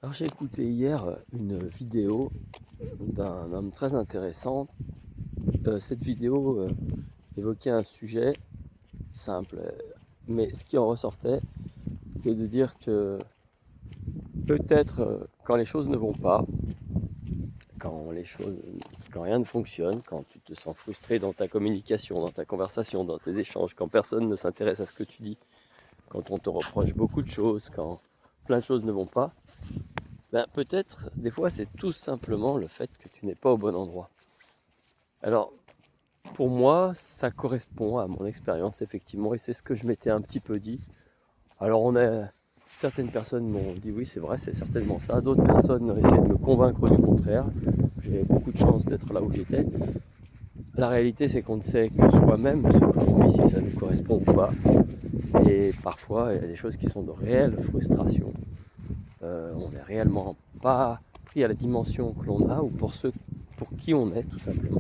Alors j'ai écouté hier une vidéo d'un homme très intéressant. Cette vidéo évoquait un sujet simple, mais ce qui en ressortait, c'est de dire que peut-être quand les choses ne vont pas, quand rien ne fonctionne, quand tu te sens frustré dans ta communication, dans ta conversation, dans tes échanges, quand personne ne s'intéresse à ce que tu dis, quand on te reproche beaucoup de choses, quand plein de choses ne vont pas, peut-être des fois c'est tout simplement le fait que tu n'es pas au bon endroit. Alors pour moi ça correspond à mon expérience effectivement et c'est ce que je m'étais un petit peu dit. Alors certaines personnes m'ont dit oui c'est vrai c'est certainement ça, d'autres personnes ont essayé de me convaincre du contraire. J'ai beaucoup de chance d'être là où j'étais. La réalité c'est qu'on ne sait que soi-même ce que l'on vit, si ça nous correspond ou pas. Et parfois il y a des choses qui sont de réelles frustrations. On n'est réellement pas pris à la dimension que l'on a ou pour ceux pour qui on est tout simplement.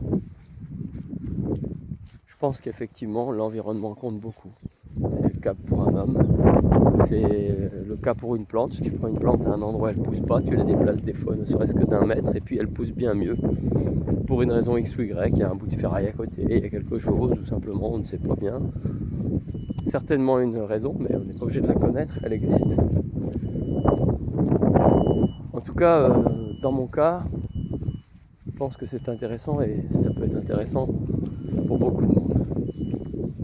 Je pense qu'effectivement l'environnement compte beaucoup. C'est le cas pour un homme, c'est le cas pour une plante. Si tu prends une plante à un endroit elle ne pousse pas, tu la déplaces des fois ne serait-ce que d'un mètre et puis elle pousse bien mieux. Pour une raison X ou Y, il y a un bout de ferraille à côté, il y a quelque chose ou simplement on ne sait pas bien. Certainement une raison, mais on n'est pas obligé de la connaître, elle existe. En tout cas, dans mon cas, je pense que c'est intéressant et ça peut être intéressant pour beaucoup de